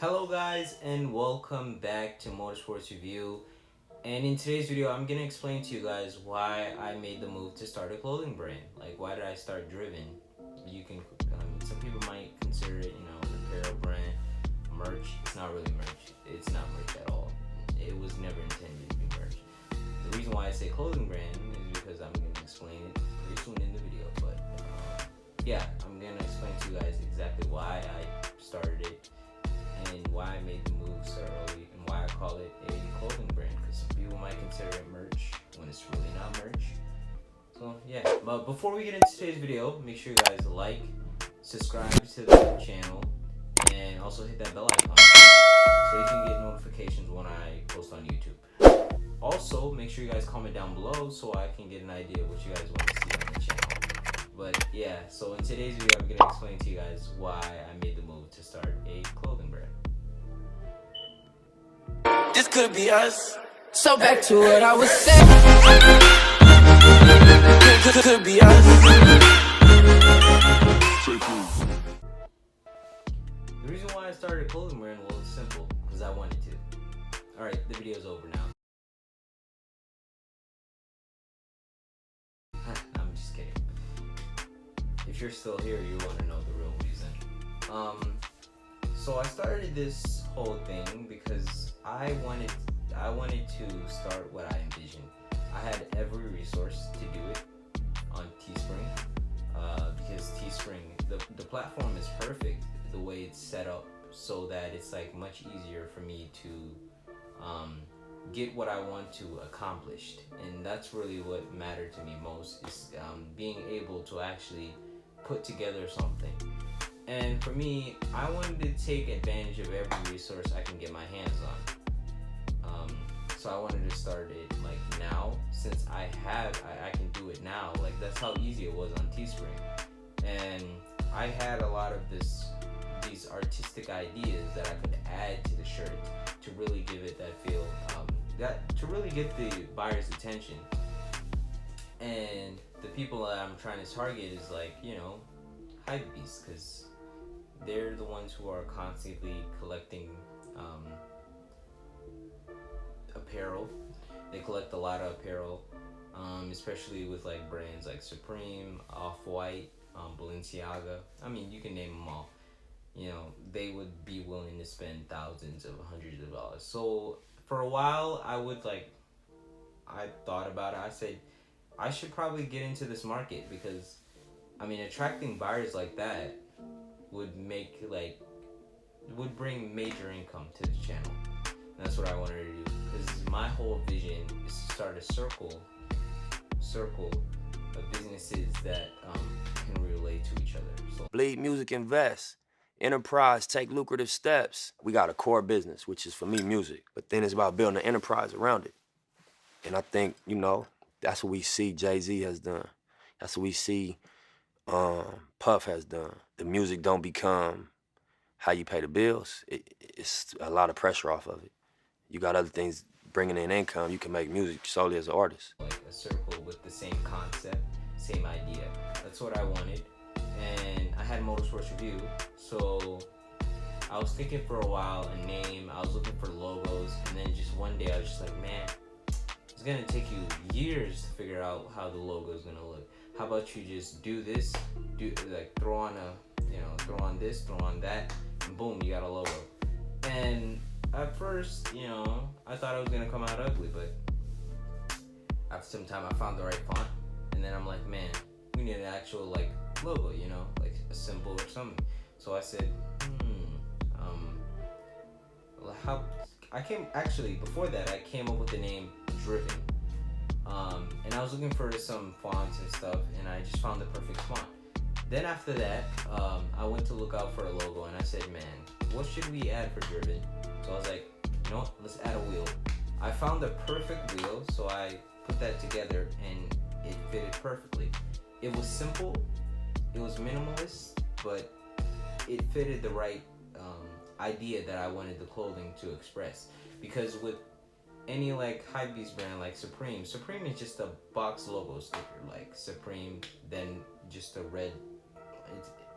Hello guys and welcome back to Motorsports Review, and in today's video I'm gonna explain to you guys why I made the move to start a clothing brand. Like, why did I start Driven? You can, some people might consider it, an apparel brand, merch. It's not really merch. It's not merch at all. It was never intended to be merch. The reason why I say clothing brand is because I'm gonna explain it pretty soon in the video. But yeah, I'm gonna explain to you guys exactly why I started it and why I made the move so early and why I call it a clothing brand, because some people might consider it merch when it's really not merch. So yeah, but before we get into today's video, make sure you guys like, subscribe to the channel, and also hit that bell icon so you can get notifications when I post on YouTube. Also, make sure you guys comment down below so I can get an idea of what you guys want to see on the channel. But yeah, so in today's video, I'm going to explain to you guys why I made the move to start a clothing brand. This could be us. So back to what I was saying. Could be us. The reason why I started a clothing brand, well, it's simple, because I wanted to. Alright, the video's over now. I'm just kidding. If you're still here, you want to know the real reason. So I started this whole thing because I wanted to start what I envisioned. I had every resource to do it on Teespring, because Teespring, the platform is perfect the way it's set up, so that it's like much easier for me to get what I want to accomplished. And that's really what mattered to me most, is being able to actually put together something. And for me, I wanted to take advantage of every resource I can get my hands on. So I wanted to start it like now, since I can do it now. Like, that's how easy it was on Teespring. And I had a lot of these artistic ideas that I could add to the shirt to really give it that feel, to really get the buyer's attention. And the people that I'm trying to target is like, hypebeasts, because they're the ones who are constantly collecting apparel. They collect a lot of apparel, especially with like brands like Supreme, Off-White, Balenciaga. I mean, you can name them all. They would be willing to spend thousands of hundreds of dollars. So for a while, I thought about it. I said, I should probably get into this market, because attracting buyers like that would bring major income to the channel. And that's what I wanted to do, because my whole vision is to start a circle of businesses that can relate to each other. So Bleed Music Invest. Enterprise, take lucrative steps. We got a core business, which is for me music, but then it's about building an enterprise around it. And I think, that's what we see Jay-Z has done. That's what we see Puff has done. The music don't become how you pay the bills. It's a lot of pressure off of it. You got other things bringing in income. You can make music solely as an artist. Like a circle with the same concept, same idea. That's what I wanted. And I had Motorsports Review, so I was thinking for a while a name. I was looking for logos, and then just one day I was just like, man, it's gonna take you years to figure out how the logo is gonna look. How about you just do this, throw on this, throw on that, and boom, you got a logo. And at first, I thought it was gonna come out ugly, but after some time I found the right font, and then I'm like, man, we need an actual logo, like a symbol or something. So I said, before that I came up with the name Driven. And I was looking for some fonts and stuff, and I just found the perfect font. Then after that, I went to look out for a logo, and I said, man, what should we add for Driven? So I was like, let's add a wheel. I found the perfect wheel, so I put that together, and it fitted perfectly. It was simple, it was minimalist, but it fitted the right idea that I wanted the clothing to express. Because with any hypebeast brand like Supreme is just a box logo sticker, like Supreme, then just a red,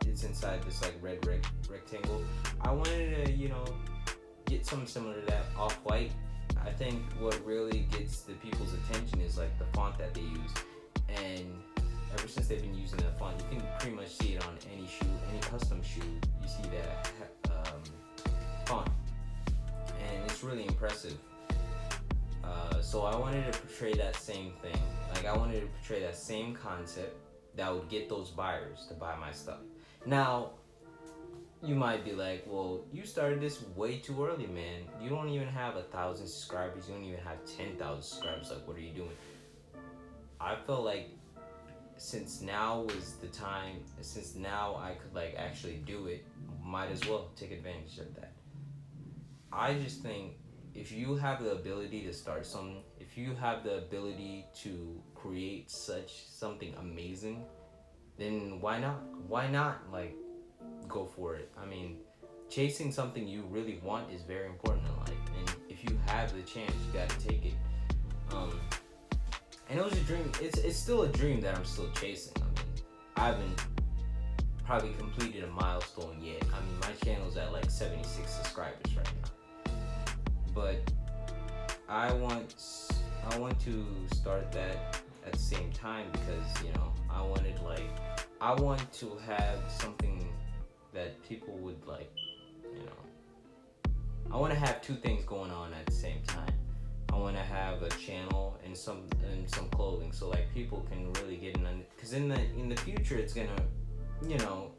it's inside this red rectangle. I wanted to it's something similar to that, Off-White. I think what really gets the people's attention is like the font that they use, and ever since they've been using that font, you can pretty much see it on any shoe, any custom shoe. You see that font, and it's really impressive. So I wanted to portray that same thing. Like, I wanted to portray that same concept that would get those buyers to buy my stuff. Now, you might be like, well, you started this way too early, man. You don't even have 1,000 subscribers. You don't even have 10,000 subscribers. Like, what are you doing? I felt like since now was the time, since now I could like actually do it, might as well take advantage of that. I just think if you have the ability to start something, if you have the ability to create something amazing, then why not? Why not like go for it? I mean, chasing something you really want is very important in life, and if you have the chance, you gotta take it. And it was a dream. It's still a dream that I'm still chasing. I mean, I haven't probably completed a milestone yet. I mean, my channel's at like 76 subscribers right now. But I want to start that at the same time because, you know, I want to have something that people would like, you know. I want to have two things going on at the same time. I want to have a channel and some clothing, so like people can really get in, because in the future it's gonna, you know,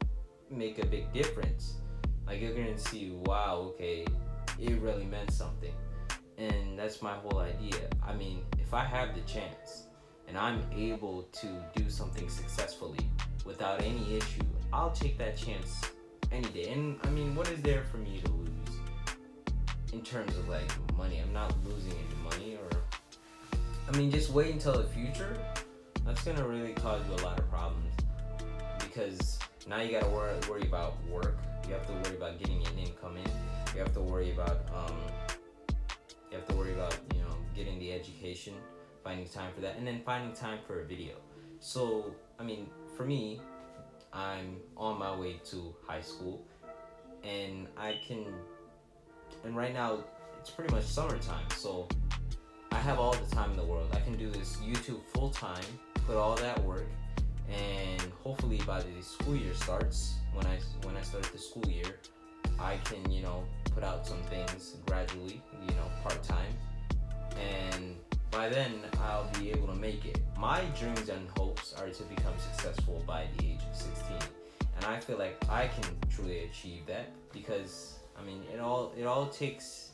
make a big difference. Like, you're gonna see, wow, okay, it really meant something. And that's my whole idea. I mean, if I have the chance and I'm able to do something successfully without any issue, I'll take that chance any day. And I mean, what is there for me to lose in terms of like money? I'm not losing any money, or I mean, just wait until the future. That's gonna really cause you a lot of problems, because now you gotta worry about work. You have to worry about getting an income in. You have to worry about you know, getting the education, finding time for that, and then finding time for a video. So I mean, for me, I'm on my way to high school, and right now it's pretty much summertime, so I have all the time in the world. I can do this YouTube full time, put all that work, and hopefully by the school year starts, when I start the school year, I can, you know, put out some things gradually, you know, part-time, and by then I'll be able to make it. My dreams and hopes are to become successful by the age of 16, and I feel like I can truly achieve that, because I mean, it all takes,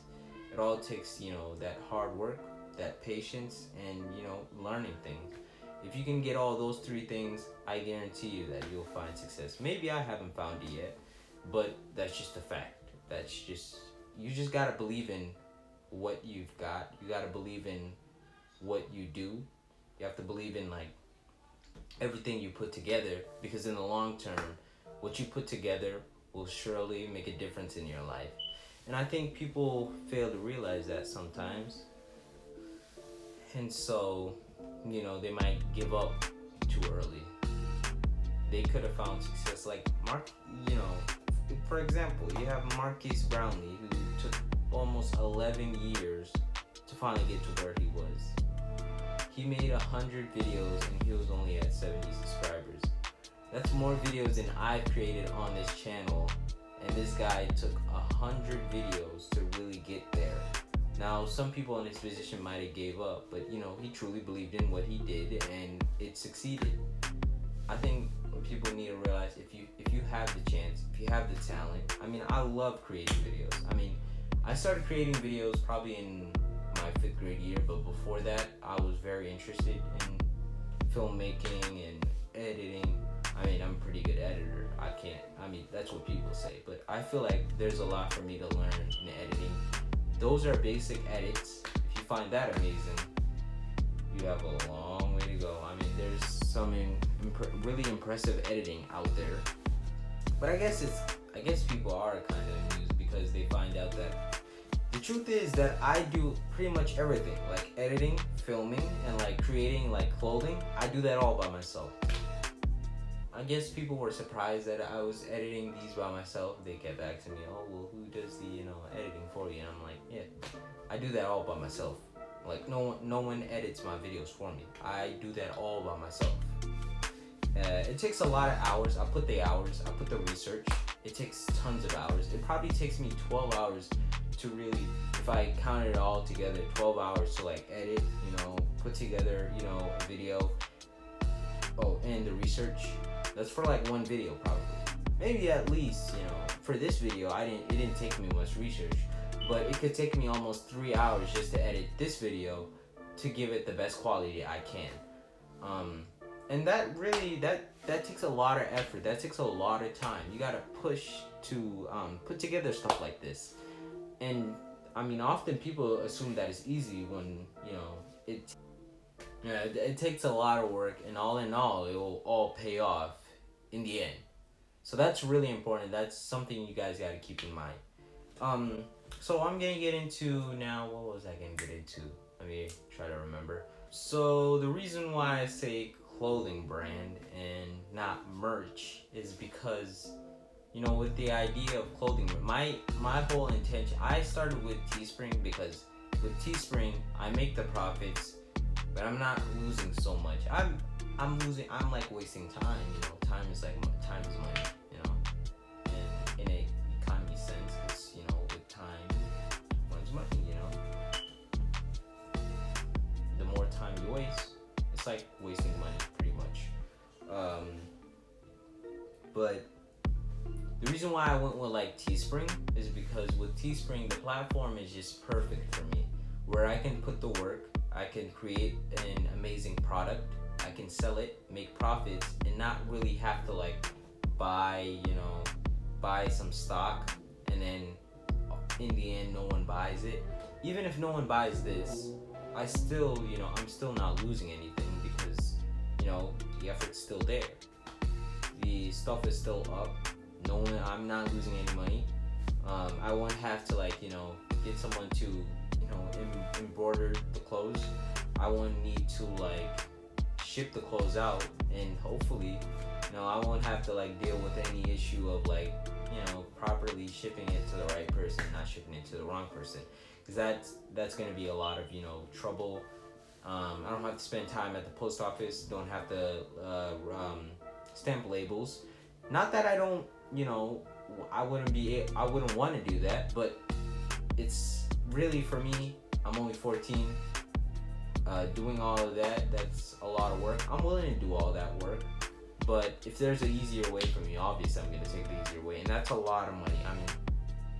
you know, that hard work, that patience, and, you know, learning things. If you can get all those three things, I guarantee you that you'll find success. Maybe I haven't found it yet, but that's just a fact. You just gotta believe in what you've got. You gotta believe in what you do. You have to believe in like everything you put together, because in the long term, what you put together will surely make a difference in your life. And I think people fail to realize that sometimes. And so, you know, they might give up too early. They could have found success, like you know, for example, you have Marquise Brownlee, who took almost 11 years to finally get to where he was. He made 100 videos and he was only at 70 subscribers. That's more videos than I've created on this channel, and this guy took 100 videos to really get there. Now, some people in his position might have gave up, but you know, he truly believed in what he did and it succeeded. I think people need to realize, if you have the chance, if you have the talent. I mean, I love creating videos. I mean, I started creating videos probably in my 5th grade year, but before that, I was very interested in filmmaking and editing. I mean, I'm a pretty good editor. I mean, that's what people say, but I feel like there's a lot for me to learn in editing. Those are basic edits. If you find that amazing, you have a long way to go. I mean, there's some really impressive editing out there, but I guess people are kind of amused because they find out that the truth is that I do pretty much everything, like editing, filming, and like creating like clothing. I do that all by myself. I guess people were surprised that I was editing these by myself. They get back to me, oh, well, who does the, editing for you? And I'm like, yeah, I do that all by myself. Like, no one edits my videos for me. I do that all by myself. It takes a lot of hours. I put the hours, I put the research. It takes tons of hours. It probably takes me 12 hours to really, if I count it all together, 12 hours to like edit, put together, a video. Oh, and the research. That's for like one video probably. Maybe at least, for this video, it didn't take me much research, but it could take me almost 3 hours just to edit this video to give it the best quality I can. And that really, that takes a lot of effort. That takes a lot of time. You gotta push to put together stuff like this. And I mean, often people assume that it's easy when, it takes a lot of work, and all in all, it will all pay off in the end. So that's really important. That's something you guys gotta keep in mind. So I'm gonna get into now, what was I gonna get into? Let me try to remember. So the reason why I say clothing brand and not merch is because, with the idea of clothing, my whole intention, I started with Teespring because with Teespring, I make the profits, but I'm not losing so much. I'm like wasting time, time is money, and in a economy sense, because, with time, one's money, The more time you waste, it's like wasting money, pretty much. But the reason why I went with like Teespring is because with Teespring, the platform is just perfect for me, where I can put the work, I can create an amazing product, I can sell it, make profits, and not really have to like buy some stock, and then in the end no one buys it. Even if no one buys this, I still, I'm still not losing anything because, the effort's still there. The stuff is still up. I'm not losing any money. I won't have to get someone to, embroider the clothes. I won't need to ship the clothes out, and hopefully, I won't have to deal with any issue of properly shipping it to the right person, not shipping it to the wrong person, because that's gonna be a lot of trouble. I don't have to spend time at the post office. Don't have to stamp labels. Not that I don't, I wouldn't want to do that, but it's really, for me, I'm only 14. Doing all of that's a lot of work. I'm willing to do all that work, but if there's an easier way for me, obviously I'm going to take the easier way, and that's a lot of money. I mean,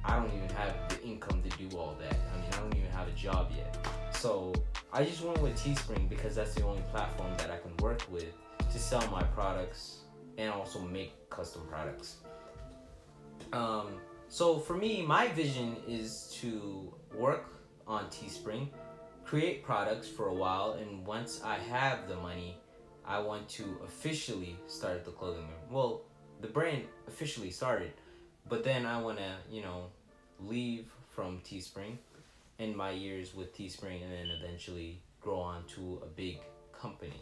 I don't even have the income to do all that. I mean, I don't even have a job yet. So I just went with Teespring because that's the only platform that I can work with to sell my products and also make custom products. So for me, my vision is to work on Teespring, create products for a while, and once I have the money, I want to officially start the clothing brand. Well, the brand officially started, but then I want to, leave from Teespring, end my years with Teespring, and then eventually grow on to a big company.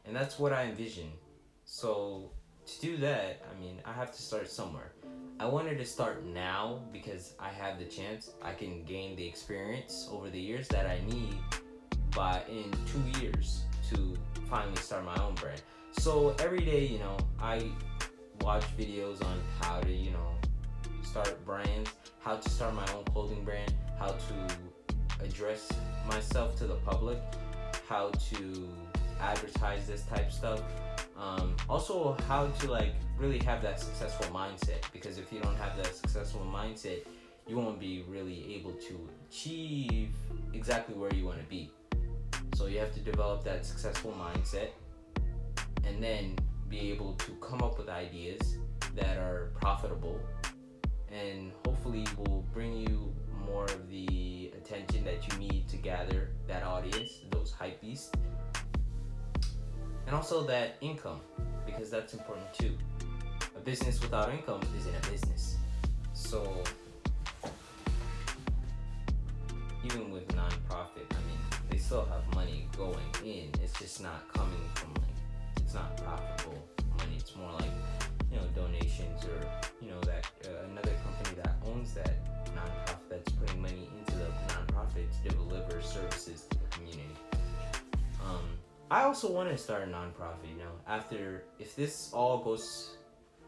And that's what I envision. So to do that, I mean, I have to start somewhere. I wanted to start now because I have the chance. I can gain the experience over the years that I need in 2 years to finally start my own brand. So every day, I watch videos on how to, start brands, how to start my own clothing brand, how to address myself to the public, how to advertise this type of stuff. Also how to really have that successful mindset, because if you don't have that successful mindset, you won't be really able to achieve exactly where you want to be. So you have to develop that successful mindset and then be able to come up with ideas that are profitable and hopefully will bring you more of the attention that you need to gather that audience, those hype beasts, and also that income, because that's important too. A business without income isn't a business. So even with non-profit, I mean, they still have money going in. It's just not coming from it's not profitable money. It's more like, you know, donations, or, you know, that another company that owns that nonprofit that's putting money into the nonprofit to deliver services to the community. I also want to start a nonprofit, you know, after, if this all goes,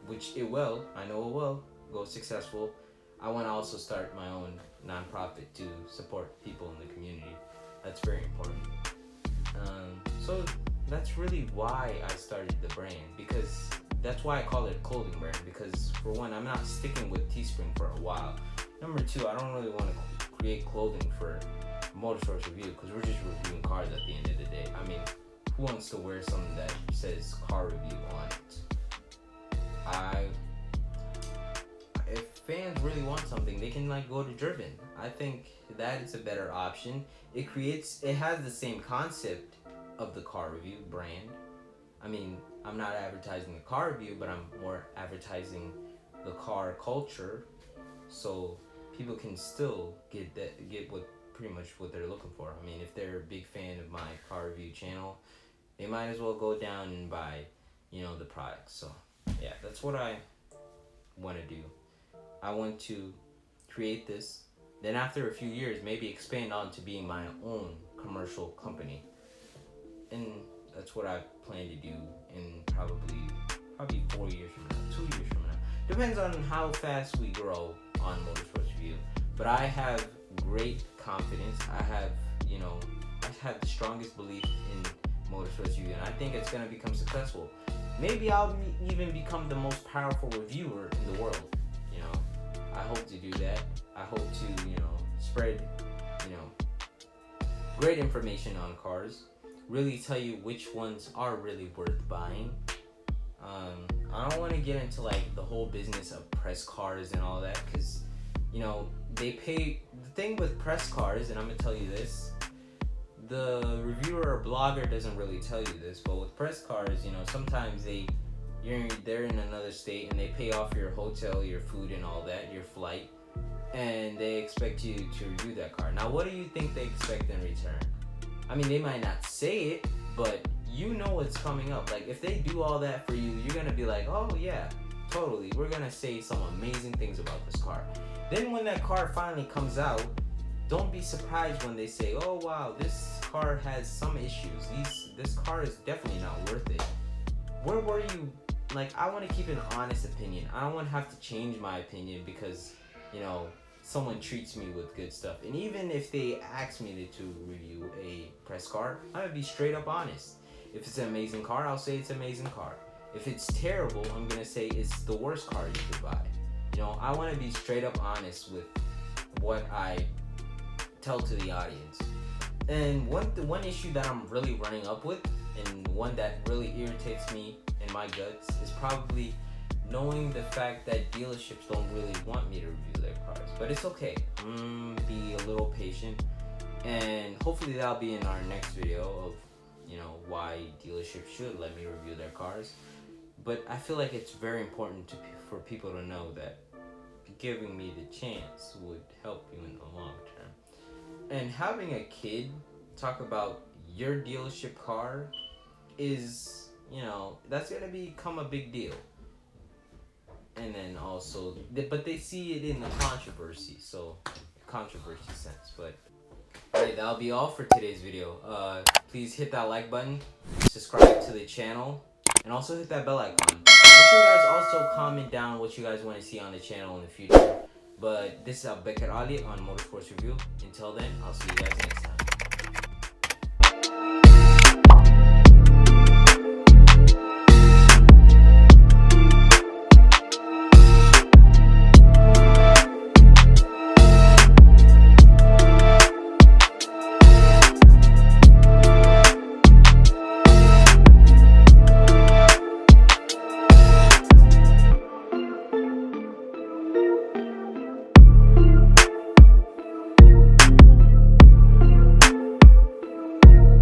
which it will, I know it will, go successful, I want to also start my own nonprofit to support people in the community. That's very important. So that's really why I started the brand, because that's why I call it a clothing brand, because for one, I'm not sticking with Teespring for a while. Number two, I don't really want to create clothing for Motorsports Review, because we're just reviewing cars at the end of the day. I mean, who wants to wear something that says car review on it? If fans really want something, they can like go to Driven. I think that is a better option. It has the same concept of the car review brand. I mean, I'm not advertising the car review, but I'm more advertising the car culture, so people can still get what pretty much what they're looking for. I mean, if they're a big fan of my car review channel, they might as well go down and buy, you know, the products. So yeah, that's what I want to do. I want to create this, then after a few years, maybe expand on to being my own commercial company. And that's what I plan to do in probably 4 years from now, 2 years from now. Depends on how fast we grow on Motorsports Review. But I have great confidence. I have the strongest belief in Motorsports Review, and I think it's going to become successful. Maybe I'll even become the most powerful reviewer in the world. You know, I hope to do that. I hope to, you know, spread, you know, great information on cars. Really tell you which ones are really worth buying. I don't want to get into like the whole business of press cars and all that, because, you know, they pay. The thing with press cars, and I'm gonna tell you this, the reviewer or blogger doesn't really tell you this, but with press cars, you know, sometimes they're in another state and they pay off your hotel, your food, and all that, your flight, and they expect you to review that car. Now, what do you think they expect in return? I mean, they might not say it, but you know what's coming up. Like, if they do all that for you, you're gonna be like, oh yeah, totally, we're gonna say some amazing things about this car. Then when that car finally comes out, don't be surprised when they say, oh wow, this car has some issues. This car is definitely not worth it. Where were you? Like, I want to keep an honest opinion. I don't want to have to change my opinion because, you know, someone treats me with good stuff. And even if they ask me to review a press car, I'm gonna be straight up honest. If it's an amazing car, I'll say it's an amazing car. If it's terrible, I'm gonna say it's the worst car you could buy. You know, I want to be straight up honest with what I tell to the audience. And one issue that I'm really running up with, and one that really irritates me in my guts, is probably knowing the fact that dealerships don't really want me to review their cars. But it's okay. Be a little patient, and hopefully that'll be in our next video of, you know, why dealerships should let me review their cars. But I feel like it's very important for people to know that giving me the chance would help you in the long term. And having a kid talk about your dealership car is, you know, that's gonna become a big deal. And then also, but they see it in the controversy sense. But alright, that'll be all for today's video. Please hit that like button, subscribe to the channel, and also hit that bell icon. Make sure you guys also comment down what you guys want to see on the channel in the future. But this is Abubakar Ali on Motorsports Review. Until then, I'll see you guys next time.